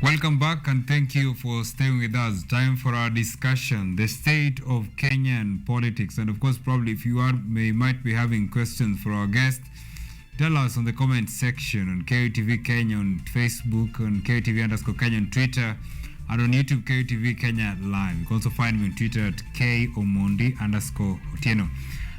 Welcome back and thank you for staying with us. Time for our discussion, the state of Kenyan politics. And of course, probably if you might be having questions for our guest, tell us on the comment section on KUTV Kenya on Facebook, on KUTV_Kenya on Twitter, and on YouTube KUTV Kenya Live. You can also find me on Twitter at KOmondi_Otieno.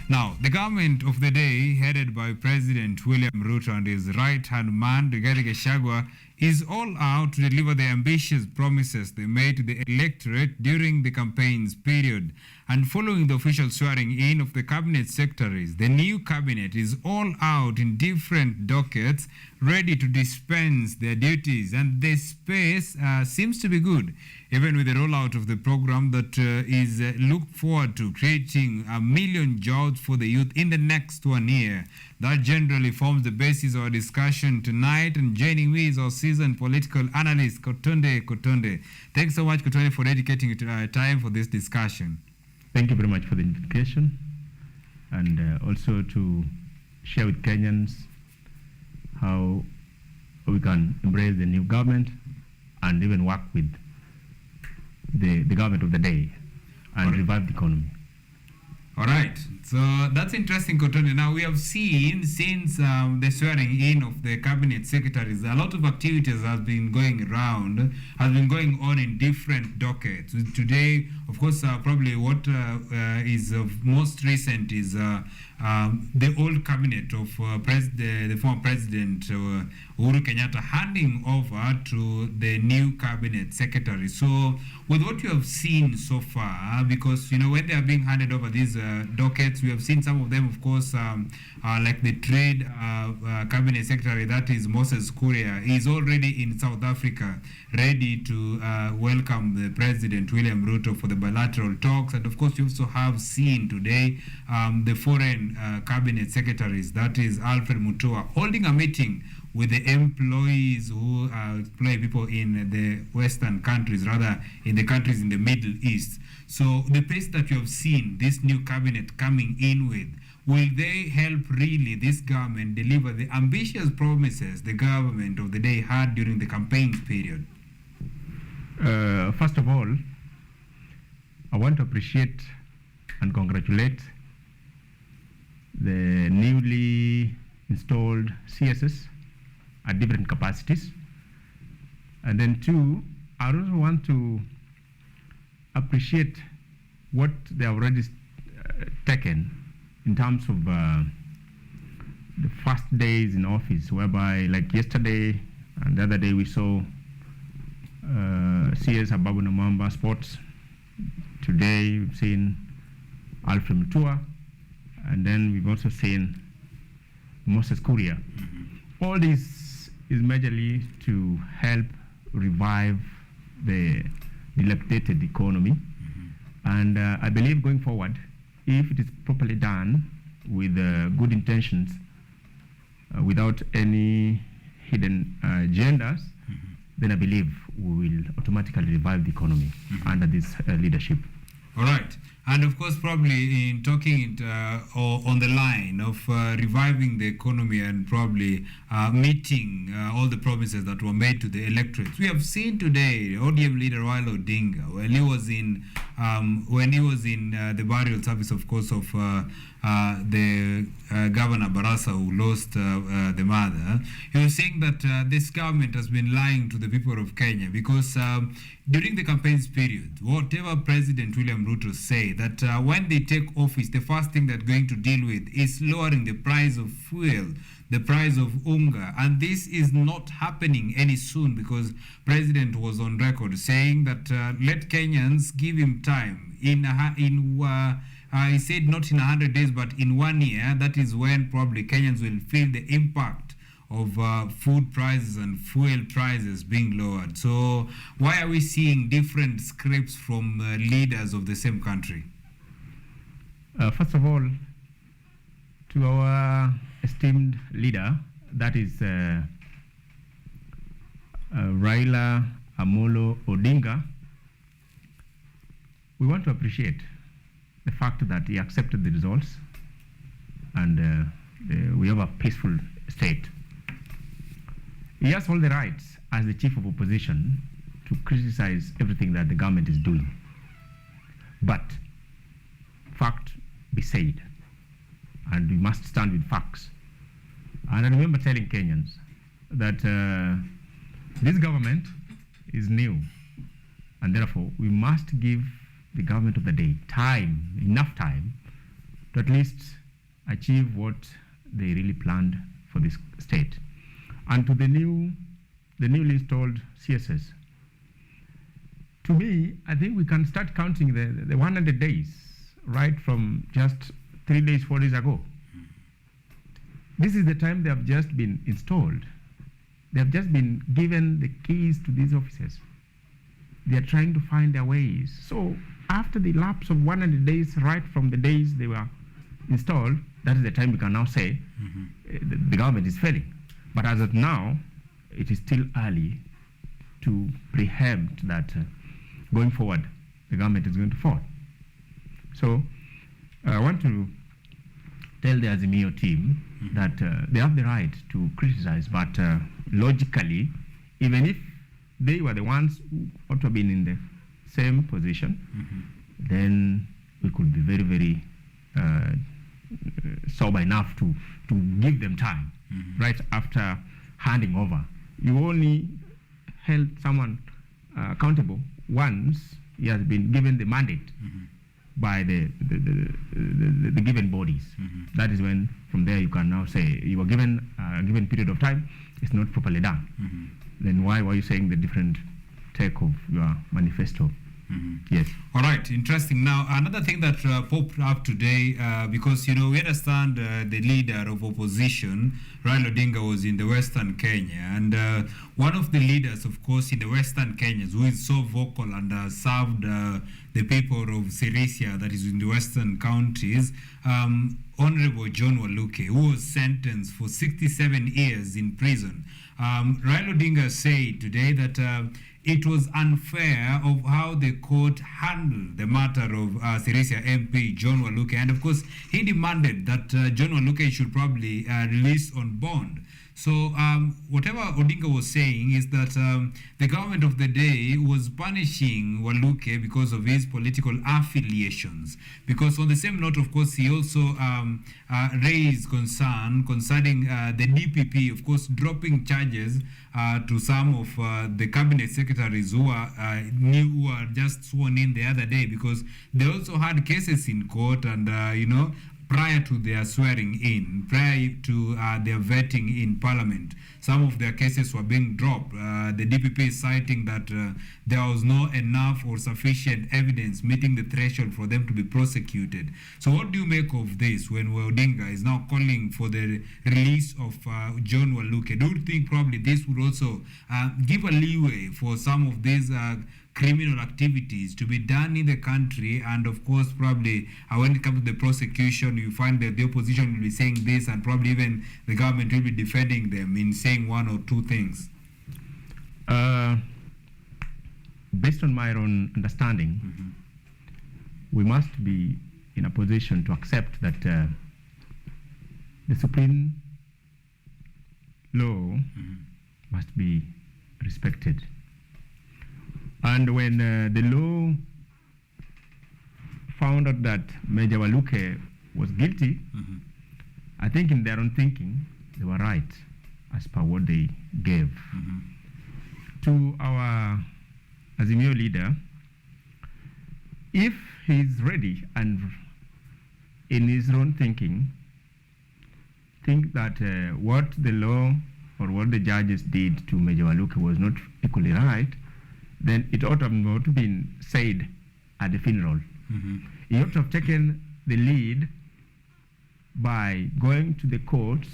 Now, the government of the day, headed by President William Ruto and his right-hand man, Rigathi Gachagua, is all out to deliver the ambitious promises they made to the electorate during the campaign's period. And following the official swearing in of the cabinet secretaries, the new cabinet is all out in different dockets, ready to dispense their duties. And the space seems to be good, even with the rollout of the program that is looked forward to creating 1 million jobs for the youth in the next 1 year. That generally forms the basis of our discussion tonight. And joining me is our seasoned political analyst, Kotondeh Kotondeh. Thanks so much, Kotondeh, for dedicating time for this discussion. Thank you very much for the invitation, and also to share with Kenyans how we can embrace the new government and even work with the government of the day and revive the economy. All right, so that's interesting, Kotondeh. Now, we have seen since the swearing in of the cabinet secretaries, a lot of activities has been going on in different dockets. Today, of course, probably what is most recent is the old cabinet of the former president Uhuru Kenyatta handing over to the new cabinet secretary. So, with what you have seen so far, because when they are being handed over these dockets, we have seen some of them, of course, like the trade cabinet secretary, that is Moses Kuria, is already in South Africa, ready to welcome the President William Ruto for the bilateral talks. And of course, you also have seen today the foreign cabinet secretaries, that is Alfred Mutua, holding a meeting with the employees who employ people in the Western countries, rather in the countries in the Middle East. So the pace that you have seen this new cabinet coming in with, will they help really this government deliver the ambitious promises the government of the day had during the campaign period? First of all, I want to appreciate and congratulate the newly installed CSS at different capacities. And then two, I also want to appreciate what they have already taken in terms of the first days in office, whereby like yesterday and the other day we saw CS Ababu Namamba Sports. Today we've seen Alfred Mutua, and then we've also seen Moses Kuria. All this is majorly to help revive the dilapidated economy. And I believe going forward, if it is properly done with good intentions, without any hidden agendas, then I believe we will automatically revive the economy under this leadership. All right. And of course, probably in talking on the line of reviving the economy and probably meeting all the promises that were made to the electorate. We have seen today ODM leader Raila Odinga when he was in the burial service, of course, of the Governor Barasa, who lost the mother. He was saying that this government has been lying to the people of Kenya because during the campaigns period, whatever President William Ruto say, that when they take office, the first thing they're going to deal with is lowering the price of fuel, the price of unga, and this is not happening any soon because President was on record saying that let Kenyans give him time. He said not in 100 days, but in 1 year. That is when probably Kenyans will feel the impact of food prices and fuel prices being lowered. So why are we seeing different scripts from leaders of the same country? First of all, to our esteemed leader, that is Raila Amolo Odinga, we want to appreciate the fact that he accepted the results and we have a peaceful state. He has all the rights as the chief of opposition to criticize everything that the government is doing. But fact be said, and we must stand with facts. And I remember telling Kenyans that this government is new, and therefore we must give the government of the day time, enough time, to at least achieve what they really planned for this state. And to the newly installed CSS, to me, I think we can start counting the 100 days right from just 3 days, 4 days ago. This is the time they have just been installed. They have just been given the keys to these offices. They are trying to find their ways. So after the lapse of 100 days, right from the days they were installed, that is the time we can now say the government is failing. But as of now, it is still early to preempt that going forward, the government is going to fall. So I want to tell the Azimio team that they have the right to criticize, but logically, even if they were the ones who ought to have been in the same position, then we could be very, very sober enough to give them time right after handing over. You only held someone accountable once he has been given the mandate by the given bodies. That is when, from there, you can now say you were given a given period of time, it's not properly done. Then why were you saying the different take of your manifesto? Yes. All right, interesting. Now, another thing that popped up today, because, you know, we understand the leader of opposition, Raila Odinga, was in the Western Kenya. And one of the leaders, of course, in the Western Kenya, who is so vocal and served the people of Siasa, that is in the Western counties, Honorable John Waluke, who was sentenced for 67 years in prison. Raila Odinga said today that it was unfair of how the court handled the matter of Siasa MP John Waluke, and of course he demanded that John Waluke should probably release on bond. So whatever Odinga was saying is that the government of the day was punishing Waluke because of his political affiliations. Because on the same note, of course, he also raised concern concerning the DPP, of course, dropping charges to some of the cabinet secretaries who are just sworn in the other day, because they also had cases in court and, you know, prior to their swearing in, prior to their vetting in Parliament, some of their cases were being dropped. The DPP is citing that there was not enough or sufficient evidence meeting the threshold for them to be prosecuted. So what do you make of this when Odinga is now calling for the release of John Waluke? Do you think probably this would also give a leeway for some of these criminal activities to be done in the country? And of course, probably when it comes to the prosecution, you find that the opposition will be saying this, and probably even the government will be defending them in saying one or two things. Based on my own understanding, we must be in a position to accept that the supreme law must be respected. And when the law found out that Major Waluke was guilty, I think in their own thinking, they were right as per what they gave. To our Azimio leader, if he's ready and in his own thinking, think that what the law or what the judges did to Major Waluke was not equally right, then it ought to have not been said at the funeral. He ought to have taken the lead by going to the courts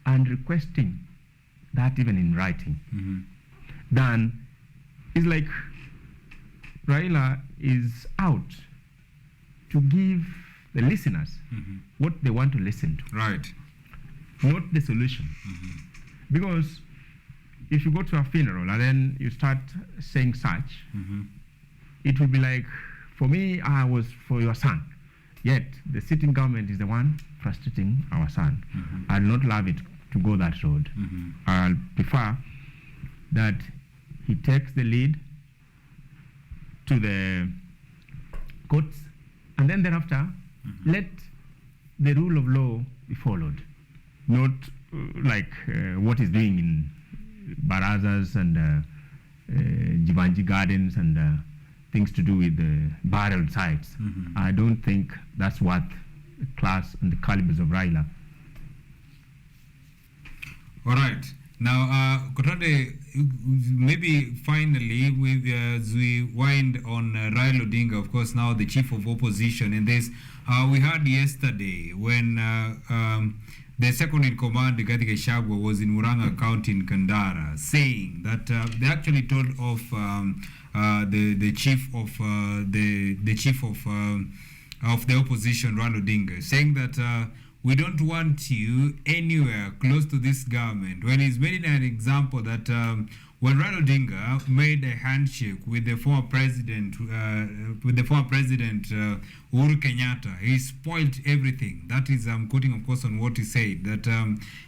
and requesting that even in writing. Then it's like Raila is out to give the listeners what they want to listen to. Right. Not the solution. Because if you go to a funeral and then you start saying such, it will be like, for me, I was for your son. Yet the sitting government is the one frustrating our son. I'd not love it to go that road. I'll prefer that he takes the lead to the courts, and then thereafter let the rule of law be followed, not like what he's doing in barazas and Jivanji gardens and things to do with the burial sites. I don't think that's worth the class and the calibers of Raila. All right. Now, Kotondeh, maybe finally, as we wind on Raila Odinga, of course, now the chief of opposition in this, we heard yesterday when the second in command, Rigathi Gachagua, was in Murang'a County in Kandara, saying that they actually told of the chief of the opposition, Raila Odinga, saying that we don't want you anywhere close to this government. When he's made an example that when Raila Odinga made a handshake with the former president, Uhuru Kenyatta, he spoiled everything. That is, I'm quoting, of course, on what he said. That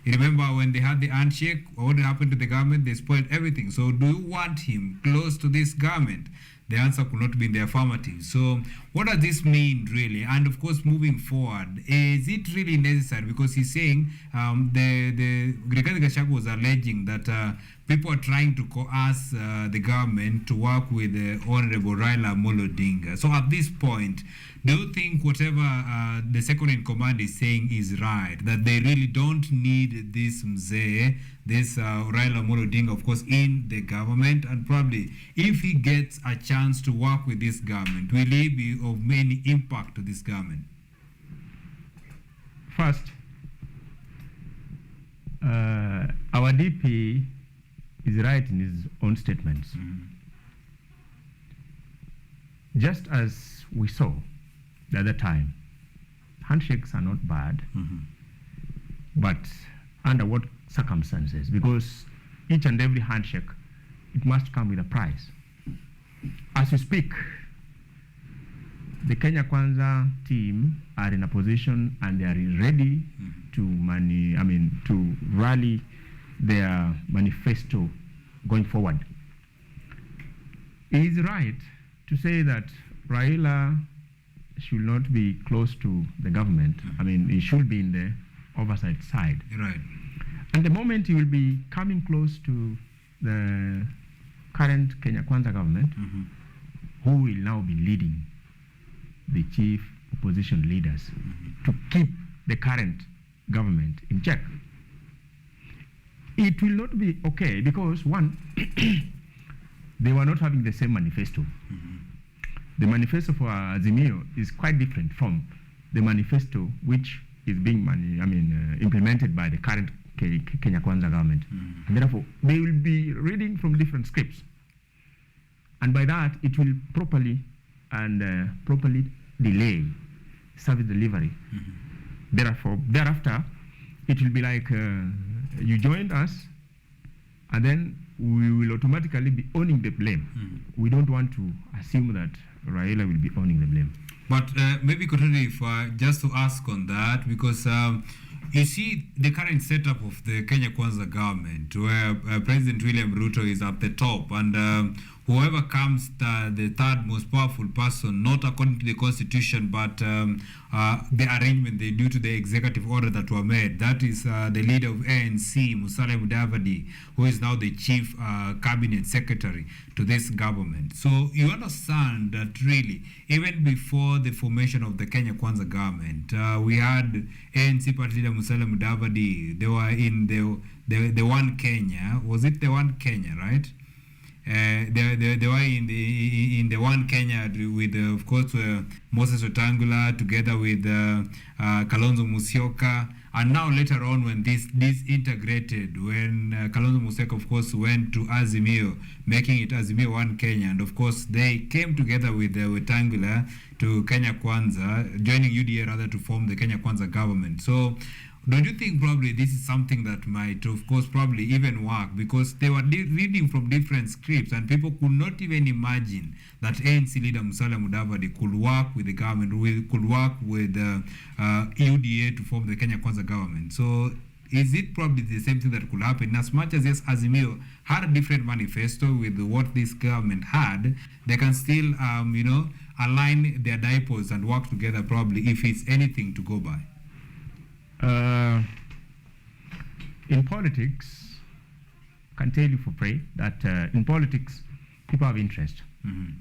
you remember when they had the handshake, what happened to the government? They spoiled everything. So, do you want him close to this government? The answer could not be in the affirmative. So what does this mean really? And of course, moving forward, is it really necessary? Because he's saying the Rigathi Gachagua was alleging that people are trying to coerce the government to work with the Honorable Raila Amolo Odinga. So at this point, do you think whatever the second in command is saying is right? That they really don't need this mzee, this Raila Amolo Odinga, of course, in the government, and probably if he gets a chance to work with this government, will he be of many impact to this government? First, our DP is right in his own statements. Just as we saw the other time, handshakes are not bad, but under what circumstances? Because each and every handshake, it must come with a price. As we speak, the Kenya Kwanza team are in a position and they are ready to rally their manifesto going forward. It is right to say that Raila should not be close to the government. I mean, he should be in the oversight side. Right. And the moment he will be coming close to the current Kenya Kwanza government, who will now be leading the chief opposition leaders to keep the current government in check. It will not be okay because one, they were not having the same manifesto. The manifesto for Azimio is quite different from the manifesto which is being implemented by the current Kenya Kwanza government. And therefore, they will be reading from different scripts. And by that, it will properly delay service delivery. Thereafter, it will be like you joined us, and then we will automatically be owning the blame. We don't want to assume that Raila will be owning the blame. But maybe, Kotondeh, if just to ask on that, because you see the current setup of the Kenya Kwanza government, where President William Ruto is at the top, and whoever comes the third most powerful person, not according to the constitution, but the arrangement they do to the executive order that were made. That is the leader of ANC, Musalia Mudavadi, who is now the chief cabinet secretary to this government. So you understand that really, even before the formation of the Kenya Kwanza government, we had ANC party leader Musalia Mudavadi. They were in the One Kenya. Was it the One Kenya, right? They were in the One Kenya with, of course, Moses Wetangula together with Kalonzo Musyoka. And now later on, when this integrated, when Kalonzo Musyoka, of course, went to Azimio, making it Azimio One Kenya, and of course, they came together with Wetangula to Kenya Kwanza, joining UDA rather to form the Kenya Kwanza government. So, don't you think probably this is something that might, of course, probably even work, because they were reading from different scripts and people could not even imagine that ANC leader Musalia Mudavadi could work with the government, could work with UDA to form the Kenya Kwanza government. So is it probably the same thing that could happen? As much as yes, Azimio had a different manifesto with what this government had, they can still, align their diapers and work together probably if it's anything to go by. In politics, I can tell you for free that in politics, people have interest. Mm-hmm.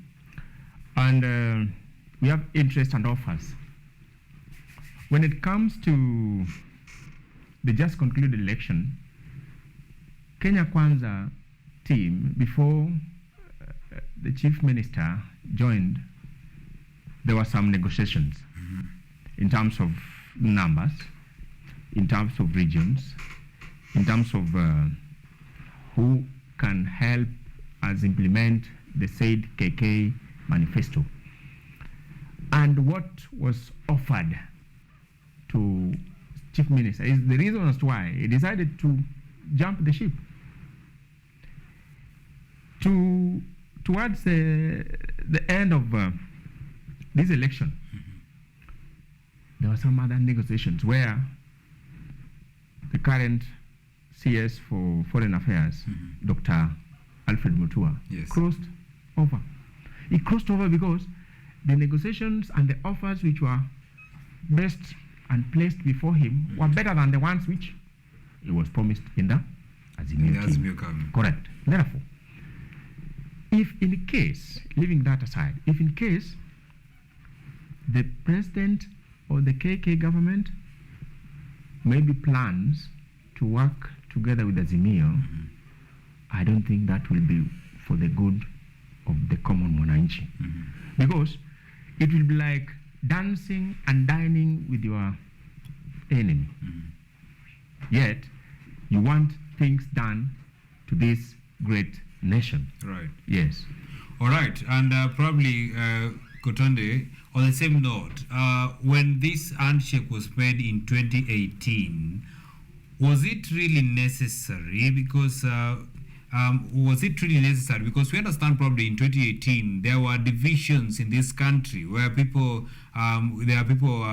And we have interest and offers. When it comes to the just concluded election, Kenya Kwanza team, before the chief minister joined, there were some negotiations in terms of numbers, in terms of regions, in terms of who can help us implement the said KK manifesto. And what was offered to chief minister is the reason as to why he decided to jump the ship. Towards the end of this election, there were some other negotiations where the current CS for Foreign Affairs, Dr. Alfred Mutua, Yes. crossed over. He crossed over because the negotiations and the offers which were best and placed before him were better than the ones which he was promised in the Azimio team. Correct. Therefore, if in case, leaving that aside, if in case the president or the KK government maybe plans to work together with Azimio, I don't think that will be for the good of the common mwananchi. Because it will be like dancing and dining with your enemy. Yet, you want things done to this great nation. Right. Yes. All right. And probably, Kotondeh, on the same note, when this handshake was made in 2018, was it really necessary? Because was it really necessary? Because we understand probably in 2018 there were divisions in this country where people, there are people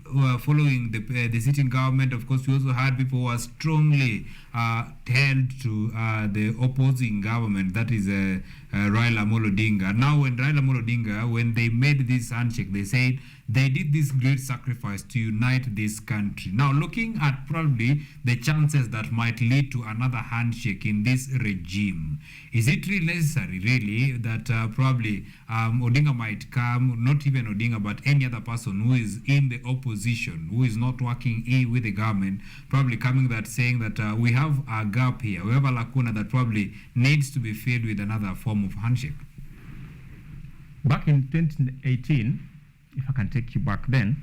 who are following the sitting government. Of course, we also had people who are strongly held to the opposing government, that is Raila Amolo Odinga. Now, when Raila Amolo Odinga, when they made this handshake, they said they did this great sacrifice to unite this country. Now, looking at probably the chances that might lead to another handshake in this regime, is it really necessary, really, that probably Odinga might come, not even Odinga, but any other person who is in the opposition, who is not working with the government, probably coming that saying that we have a gap here, we have a lacuna that probably needs to be filled with another form of handshake? Back in 2018, if I can take you back then,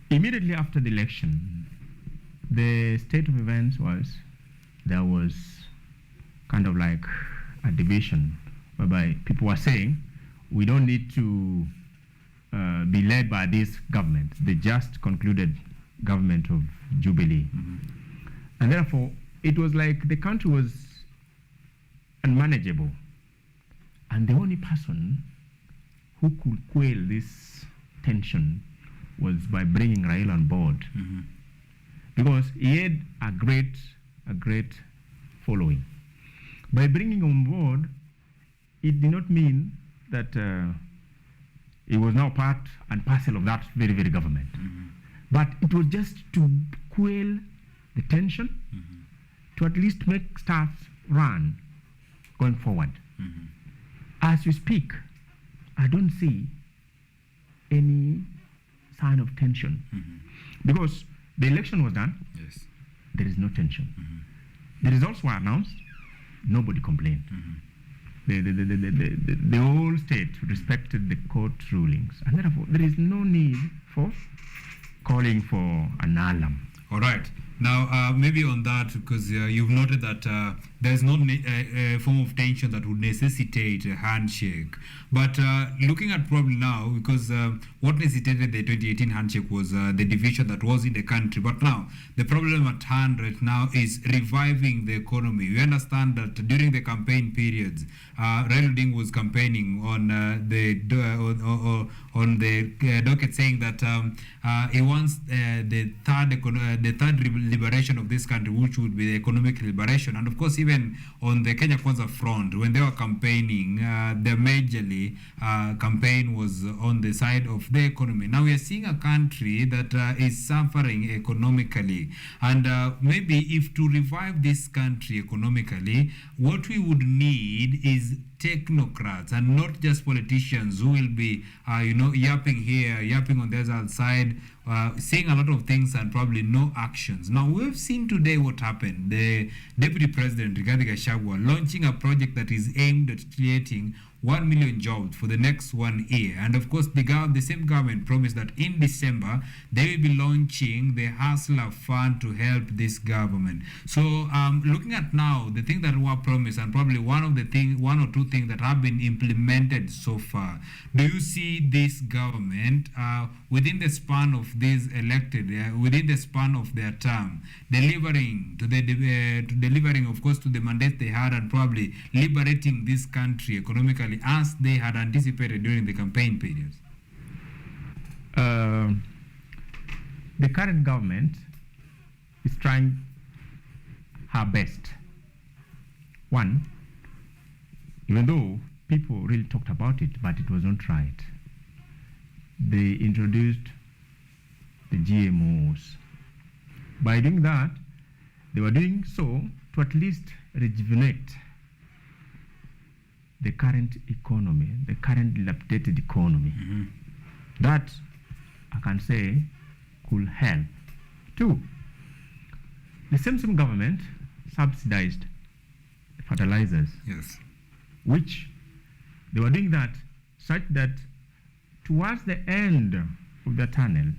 immediately after the election, the state of events was there was kind of like a division whereby people were saying we don't need to be led by this government, the just concluded government of Jubilee. And therefore, it was like the country was unmanageable. And the only person who could quell this tension was by bringing Raila on board. Because he had a great following. By bringing on board, it did not mean that he was now part and parcel of that very, very government. But it was just to quell the tension, to at least make stuff run going forward. As we speak, I don't see any sign of tension. Because the election was done, Yes. there is no tension. The results were announced, nobody complained. The whole state respected the court rulings, and therefore there is no need for calling for an alarm. All right. Now, maybe on that, because you've noted that there's no form of tension that would necessitate a handshake. But looking at probably now, because what necessitated the 2018 handshake was the division that was in the country. But now, the problem at hand right now is reviving the economy. We understand that during the campaign periods, Raila Odinga was campaigning on the docket, saying that he wants the third liberation of this country, which would be the economic liberation. And of course, even on the Kenya Kwanza front, when they were campaigning, the majorly campaign was on the side of the economy. Now we are seeing a country that is suffering economically, and maybe if to revive this country economically, what we would need is technocrats and not just politicians who will be, yapping here, yapping on the other side, saying a lot of things and probably no actions. Now, we've seen today what happened. The Deputy President, Rigathi Gachagua, launching a project that is aimed at creating 1 million jobs for the next 1 year. And of course, the same government promised that in December, they will be launching the Hustler Fund to help this government. So looking at now, the thing that were promised and probably one or two things that have been implemented so far, do you see this government within the span of these elected, within the span of their term, delivering, of course, to the mandate they had and probably liberating this country economically as they had anticipated during the campaign periods? The current government is trying her best. One, even though people really talked about it, but it was not right. They introduced the GMOs. By doing that, they were doing so to at least rejuvenate the current economy, the current dilapidated economy. Mm-hmm. That, I can say, could help. Two, the same government subsidized fertilizers. Yes. Which they were doing that such that towards the end of the tunnel,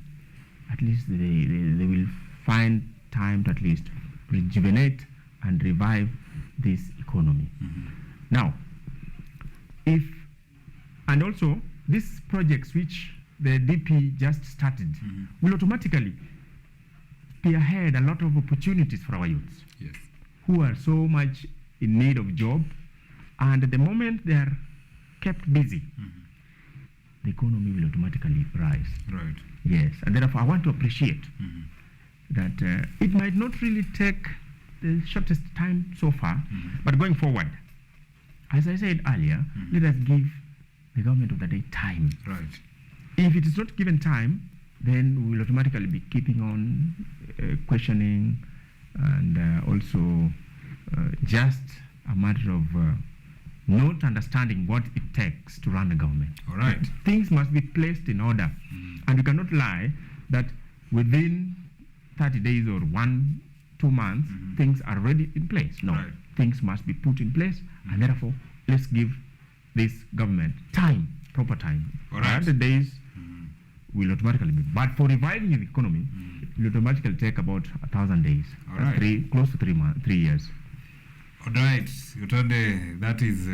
at least they will find time to at least rejuvenate and revive this economy. Mm-hmm. Now, and also these projects which the DP just started mm-hmm. will automatically spearhead a lot of opportunities for our youths. Yes. Who are so much in need of job, and the moment they are kept busy, mm-hmm. the economy will automatically rise. Right. Yes, and therefore I want to appreciate mm-hmm. that it might not really take the shortest time so far, mm-hmm. but going forward, as I said earlier, mm-hmm. let us give the government of the day time. Right. If it is not given time, then we will automatically be keeping on questioning and also just a matter of not understanding what it takes to run the government. All right. Things must be placed in order. Mm-hmm. And you cannot lie that within 30 days or 1-2 months, mm-hmm. things are already in place. No, right. Things must be put in place, mm-hmm. and therefore, let's give this government time, proper time. All right. 100 days mm-hmm. will automatically be. But for reviving the economy, mm-hmm. it will automatically take about 1,000 days. All right. Close to 3 years. All right, Kotondeh, that is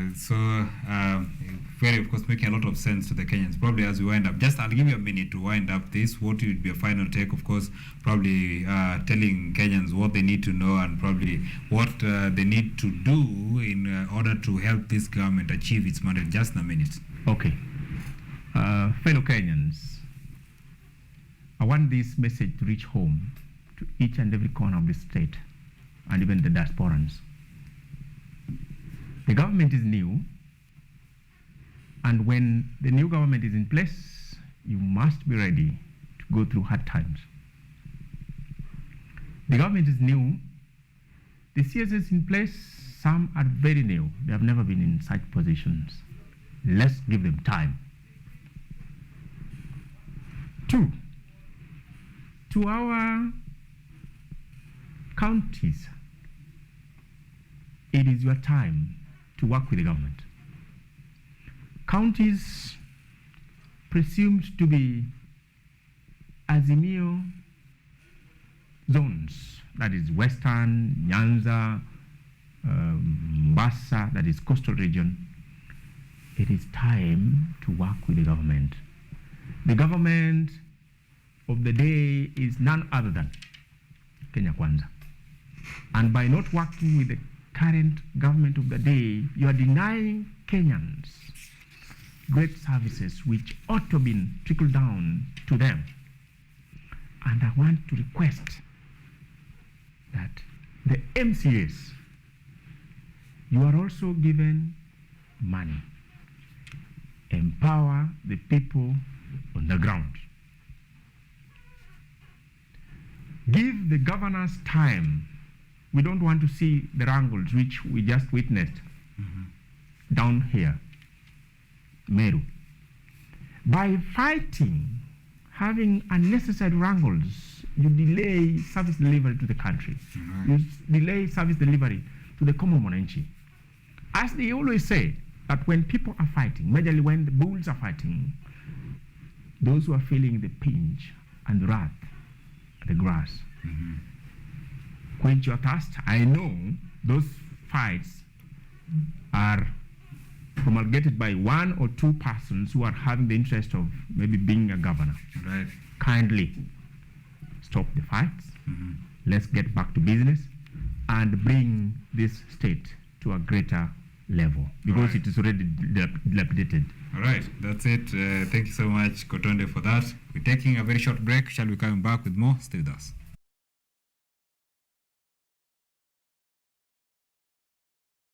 very, of course, making a lot of sense to the Kenyans. Probably as we wind up, I'll give you a minute to wind up this. What would be a final take, of course, probably telling Kenyans what they need to know and probably what they need to do in order to help this government achieve its mandate. Just in a minute. Okay. Fellow Kenyans, I want this message to reach home to each and every corner of the state and even the diasporans. The government is new, and when the new government is in place, you must be ready to go through hard times. The government is new. The CSS in place, some are very new. They have never been in such positions. Let's give them time. 2, to our counties, it is your time to work with the government. Counties presumed to be Azimio zones, that is Western, Nyanza, Mombasa, that is coastal region, it is time to work with the government. The government of the day is none other than Kenya Kwanza. And by not working with the current government of the day, you are denying Kenyans great services which ought to have been trickled down to them. And I want to request that the MCAs, you are also given money. Empower the people on the ground. Give the governors time. We don't want to see the wrangles which we just witnessed down here, Meru. By fighting, having unnecessary wrangles, you delay service delivery to the country. You delay service delivery to the common mwananchi. As they always say, that when people are fighting, majorly when the bulls are fighting, those who are feeling the pinch and the wrath, the grass. Quench your thirst. I know those fights are promulgated by one or two persons who are having the interest of maybe being a governor. Right. Kindly stop the fights. Let's get back to business and bring this state to a greater level, because it is already dilapidated. All right, that's it. Thank you so much, Kotondeh, for that. We're taking a very short break. Shall we come back with more? Stay with us.